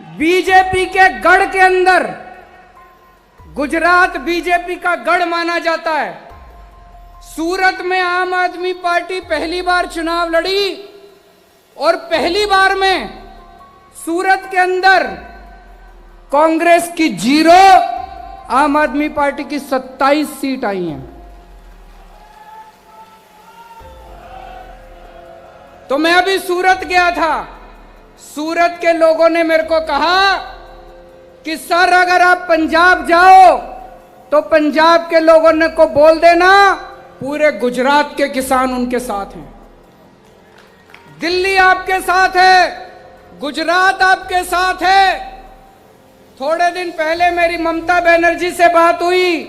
BJP के गढ़ के अंदर, गुजरात बीजेपी का गढ़ माना जाता है। सूरत में आम आदमी पार्टी पहली बार चुनाव लड़ी और पहली बार में सूरत के अंदर कांग्रेस की 0, आम आदमी पार्टी की 27 सीट आई हैं। तो मैं अभी सूरत गया था। सूरत के लोगों ने मेरे को कहा कि सर अगर आप पंजाब जाओ तो पंजाब के लोगों ने को बोल देना पूरे गुजरात के किसान उनके साथ हैं, दिल्ली आपके साथ है, गुजरात आपके साथ है। थोड़े दिन पहले मेरी ममता बनर्जी से बात हुई,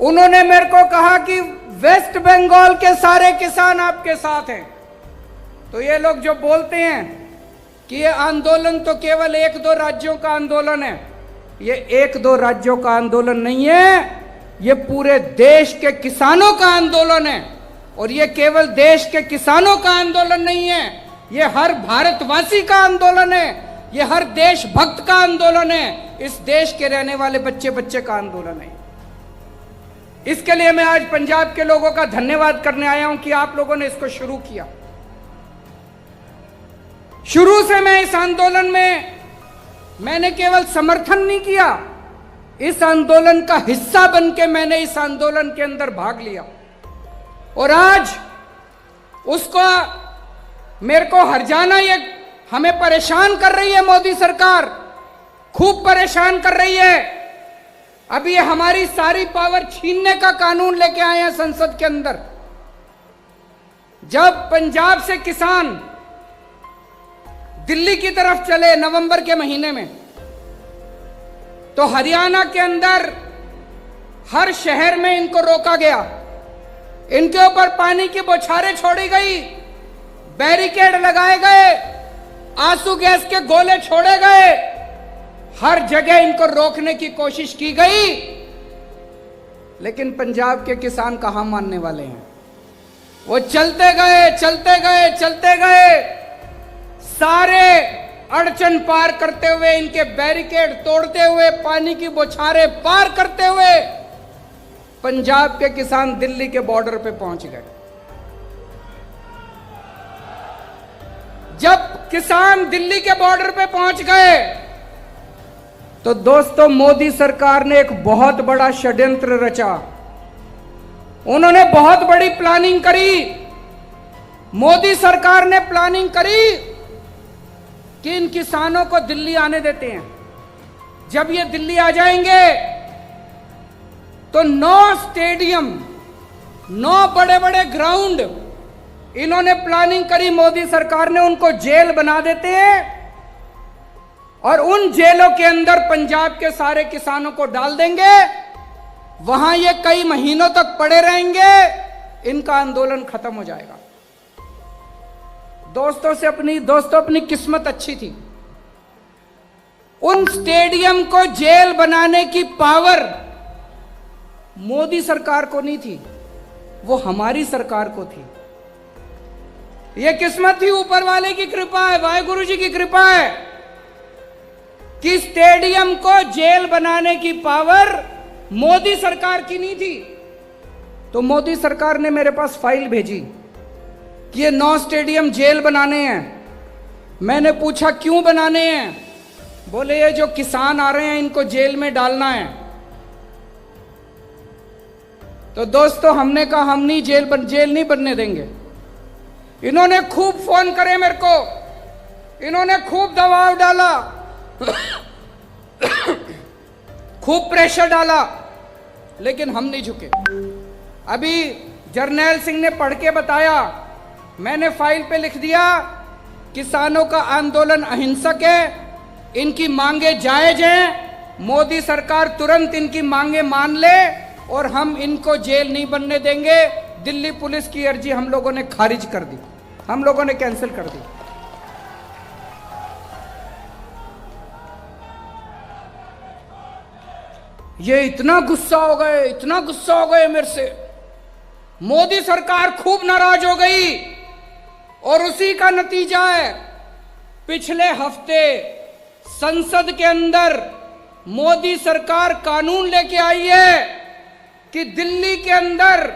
उन्होंने मेरे को कहा कि वेस्ट बंगाल के सारे किसान आपके साथ हैं। तो ये लोग जो बोलते हैं कि ये आंदोलन तो केवल 1-2 राज्यों का आंदोलन है, ये 1-2 राज्यों का आंदोलन नहीं है, ये पूरे देश के किसानों का आंदोलन है। और ये केवल देश के किसानों का आंदोलन नहीं है, ये हर भारतवासी का आंदोलन है, ये हर देशभक्त का आंदोलन है, इस देश के रहने वाले बच्चे बच्चे का आंदोलन है। इसके लिए मैं आज पंजाब के लोगों का धन्यवाद करने आया हूं कि आप लोगों ने इसको शुरू किया। शुरू से मैं इस आंदोलन में मैंने केवल समर्थन नहीं किया, इस आंदोलन का हिस्सा बनके मैंने इस आंदोलन के अंदर भाग लिया। और आज उसको मेरे को हर जाना, ये हमें परेशान कर रही है मोदी सरकार, खूब परेशान कर रही है। अभी ये हमारी सारी पावर छीनने का कानून लेके आए हैं संसद के अंदर। जब पंजाब से किसान दिल्ली की तरफ चले नवंबर के महीने में, तो हरियाणा के अंदर हर शहर में इनको रोका गया, इनके ऊपर पानी की बौछारें छोड़ी गई, बैरिकेड लगाए गए, आंसू गैस के गोले छोड़े गए, हर जगह इनको रोकने की कोशिश की गई। लेकिन पंजाब के किसान कहां मानने वाले हैं? वो चलते गए चलते गए चलते गए, सारे अड़चन पार करते हुए, इनके बैरिकेड तोड़ते हुए, पानी की बौछारें पार करते हुए पंजाब के किसान दिल्ली के बॉर्डर पे पहुंच गए। जब किसान दिल्ली के बॉर्डर पे पहुंच गए तो दोस्तों मोदी सरकार ने एक बहुत बड़ा षड्यंत्र रचा। उन्होंने बहुत बड़ी प्लानिंग करी। मोदी सरकार ने प्लानिंग करी कि इन किसानों को दिल्ली आने देते हैं। जब ये दिल्ली आ जाएंगे तो 9 स्टेडियम, 9 बड़े बड़े ग्राउंड इन्होंने प्लानिंग करी, मोदी सरकार ने उनको जेल बना देते हैं और उन जेलों के अंदर पंजाब के सारे किसानों को डाल देंगे। वहां ये कई महीनों तक पड़े रहेंगे, इनका आंदोलन खत्म हो जाएगा। दोस्तों अपनी किस्मत अच्छी थी। उन स्टेडियम को जेल बनाने की पावर मोदी सरकार को नहीं थी, वो हमारी सरकार को थी। यह किस्मत थी, ऊपर वाले की कृपा है, वाहेगुरु जी की कृपा है कि स्टेडियम को जेल बनाने की पावर मोदी सरकार की नहीं थी। तो मोदी सरकार ने मेरे पास फाइल भेजी कि ये 9 स्टेडियम जेल बनाने हैं। मैंने पूछा क्यों बनाने हैं? बोले ये जो किसान आ रहे हैं इनको जेल में डालना है। तो दोस्तों हमने कहा हम नहीं जेल नहीं बनने देंगे। इन्होंने खूब फोन करे मेरे को, इन्होंने खूब दबाव डाला, खूब प्रेशर डाला, लेकिन हम नहीं झुके। अभी जर्नैल सिंह ने पढ़ के बताया, मैंने फाइल पे लिख दिया किसानों का आंदोलन अहिंसक है, इनकी मांगे जायज हैं, मोदी सरकार तुरंत इनकी मांगे मान ले और हम इनको जेल नहीं बनने देंगे। दिल्ली पुलिस की अर्जी हम लोगों ने खारिज कर दी, हम लोगों ने कैंसिल कर दी। ये इतना गुस्सा हो गए मेरे से, मोदी सरकार खूब नाराज हो गई और उसी का नतीजा है पिछले हफ्ते संसद के अंदर मोदी सरकार कानून लेके आई है कि दिल्ली के अंदर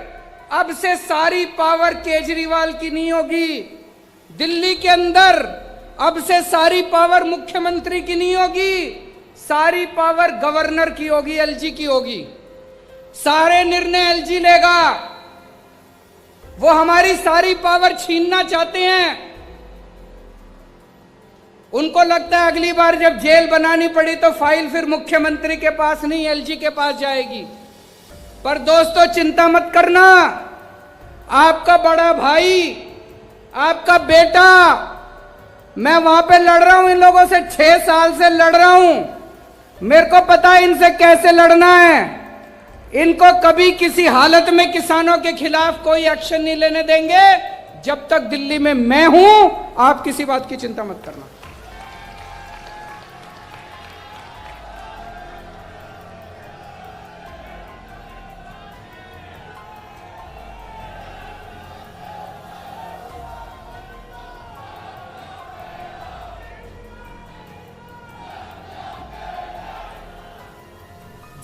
अब से सारी पावर केजरीवाल की नहीं होगी। दिल्ली के अंदर अब से सारी पावर मुख्यमंत्री की नहीं होगी, सारी पावर गवर्नर की होगी, एलजी की होगी। सारे निर्णय एलजी लेगा। वो हमारी सारी पावर छीनना चाहते हैं। उनको लगता है अगली बार जब जेल बनानी पड़ी तो फाइल फिर मुख्यमंत्री के पास नहीं, एलजी के पास जाएगी। पर दोस्तों चिंता मत करना, आपका बड़ा भाई, आपका बेटा, मैं वहां पे लड़ रहा हूं इन लोगों से, 6 साल से लड़ रहा हूं। मेरे को पता है इनसे कैसे लड़ना है। इनको कभी किसी हालत में किसानों के खिलाफ कोई एक्शन नहीं लेने देंगे। जब तक दिल्ली में मैं हूं, आप किसी बात की चिंता मत करना।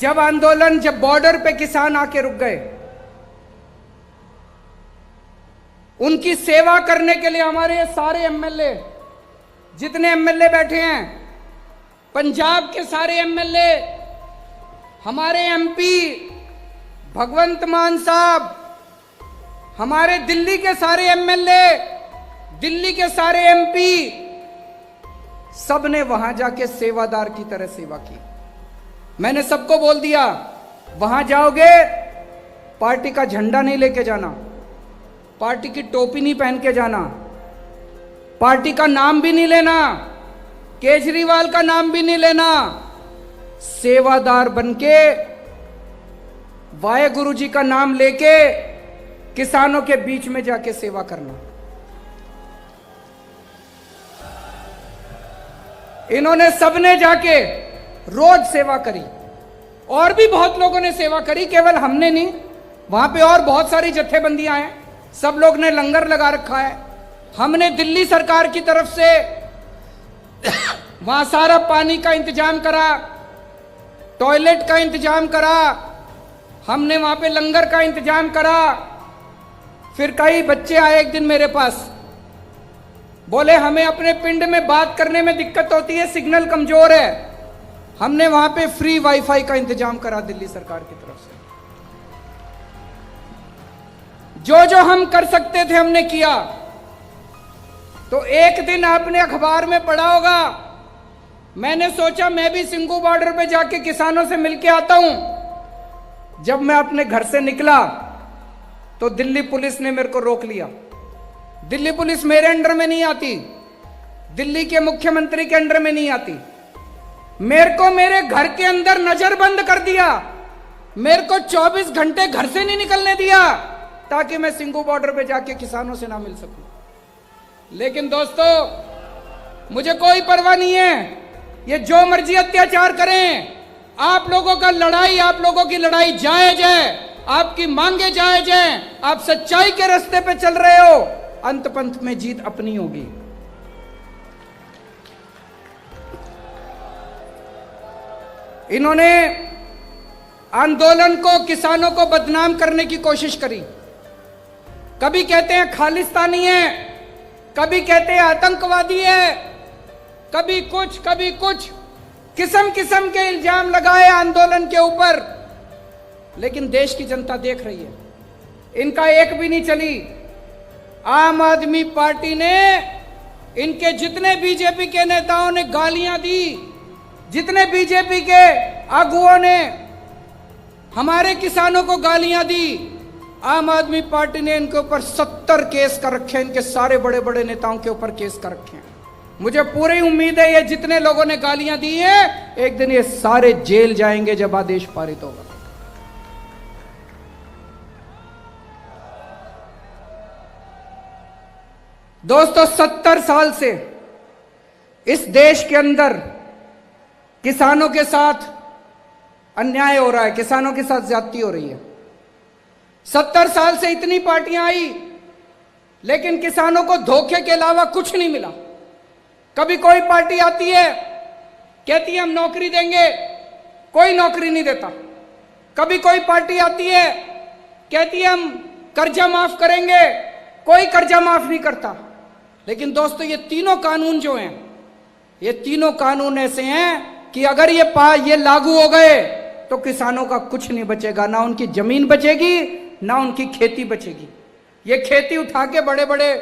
जब आंदोलन, जब बॉर्डर पे किसान आके रुक गए, उनकी सेवा करने के लिए हमारे सारे एमएलए, जितने एमएलए बैठे हैं, पंजाब के सारे एमएलए, हमारे एमपी भगवंत मान साहब, हमारे दिल्ली के सारे एमएलए, दिल्ली के सारे एमपी, सबने वहां जाके सेवादार की तरह सेवा की। मैंने सबको बोल दिया, वहां जाओगे पार्टी का झंडा नहीं लेके जाना, पार्टी की टोपी नहीं पहन के जाना, पार्टी का नाम भी नहीं लेना, केजरीवाल का नाम भी नहीं लेना। सेवादार बनके, वाहे गुरु जी का नाम लेके किसानों के बीच में जाके सेवा करना। इन्होंने सबने जाके रोज सेवा करी, और भी बहुत लोगों ने सेवा करी, केवल हमने नहीं। वहां पे और बहुत सारी जत्थेबंदियां हैं, सब लोग ने लंगर लगा रखा है। हमने दिल्ली सरकार की तरफ से वहां सारा पानी का इंतजाम करा, टॉयलेट का इंतजाम करा, हमने वहां पे लंगर का इंतजाम करा। फिर कई बच्चे आए एक दिन मेरे पास, बोले हमें अपने पिंड में बात करने में दिक्कत होती है, सिग्नल कमजोर है। हमने वहां पे फ्री वाईफाई का इंतजाम करा दिल्ली सरकार की तरफ से। जो जो हम कर सकते थे हमने किया। तो एक दिन आपने अखबार में पढ़ा होगा, मैंने सोचा मैं भी सिंगू बॉर्डर पे जाके किसानों से मिलके आता हूं। जब मैं अपने घर से निकला तो दिल्ली पुलिस ने मेरे को रोक लिया। दिल्ली पुलिस मेरे अंडर में नहीं आती, दिल्ली के मुख्यमंत्री के अंडर में नहीं आती। मेरे को मेरे घर के अंदर नजरबंद कर दिया, मेरे को 24 घंटे घर से नहीं निकलने दिया, ताकि मैं सिंगू बॉर्डर पे जाके किसानों से ना मिल सकूं। लेकिन दोस्तों, मुझे कोई परवाह नहीं है, ये जो मर्जी अत्याचार करें, आप लोगों का लड़ाई, आप लोगों की लड़ाई जायज है, आपकी मांगे जायज हैं, आप सच्चाई के रास्ते पे चल रहे हो, अंत पंत में जीत अपनी होगी। इन्होंने आंदोलन को, किसानों को बदनाम करने की कोशिश करी। कभी कहते हैं खालिस्तानी है, कभी कहते हैं आतंकवादी है, कभी कुछ कभी कुछ, किस्म किस्म के इल्जाम लगाए आंदोलन के ऊपर। लेकिन देश की जनता देख रही है, इनका एक भी नहीं चली। आम आदमी पार्टी ने, इनके जितने बीजेपी के नेताओं ने गालियां दी, जितने बीजेपी के आगुओं ने हमारे किसानों को गालियां दी, आम आदमी पार्टी ने इनके ऊपर 70 केस कर रखे हैं, इनके सारे बड़े बड़े नेताओं के ऊपर केस कर रखे हैं। मुझे पूरी उम्मीद है ये जितने लोगों ने गालियां दी हैं, एक दिन ये सारे जेल जाएंगे जब आदेश पारित होगा। दोस्तों, 70 साल से इस देश के अंदर किसानों के साथ अन्याय हो रहा है, किसानों के साथ ज्यादती हो रही है। 70 साल से इतनी पार्टियां आई, लेकिन किसानों को धोखे के अलावा कुछ नहीं मिला। कभी कोई पार्टी आती है, कहती है हम नौकरी देंगे, कोई नौकरी नहीं देता। कभी कोई पार्टी आती है कहती है हम कर्जा माफ करेंगे, कोई कर्जा माफ नहीं करता। लेकिन दोस्तों ये तीनों कानून जो हैं, ये तीनों कानून ऐसे हैं कि अगर ये लागू हो गए तो किसानों का कुछ नहीं बचेगा, ना उनकी जमीन बचेगी ना उनकी खेती बचेगी। ये खेती उठा के बड़े बड़े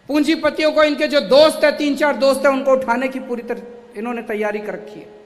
पूंजीपतियों को, इनके जो दोस्त है 3-4 दोस्त है, उनको उठाने की पूरी तरह इन्होंने तैयारी कर रखी है।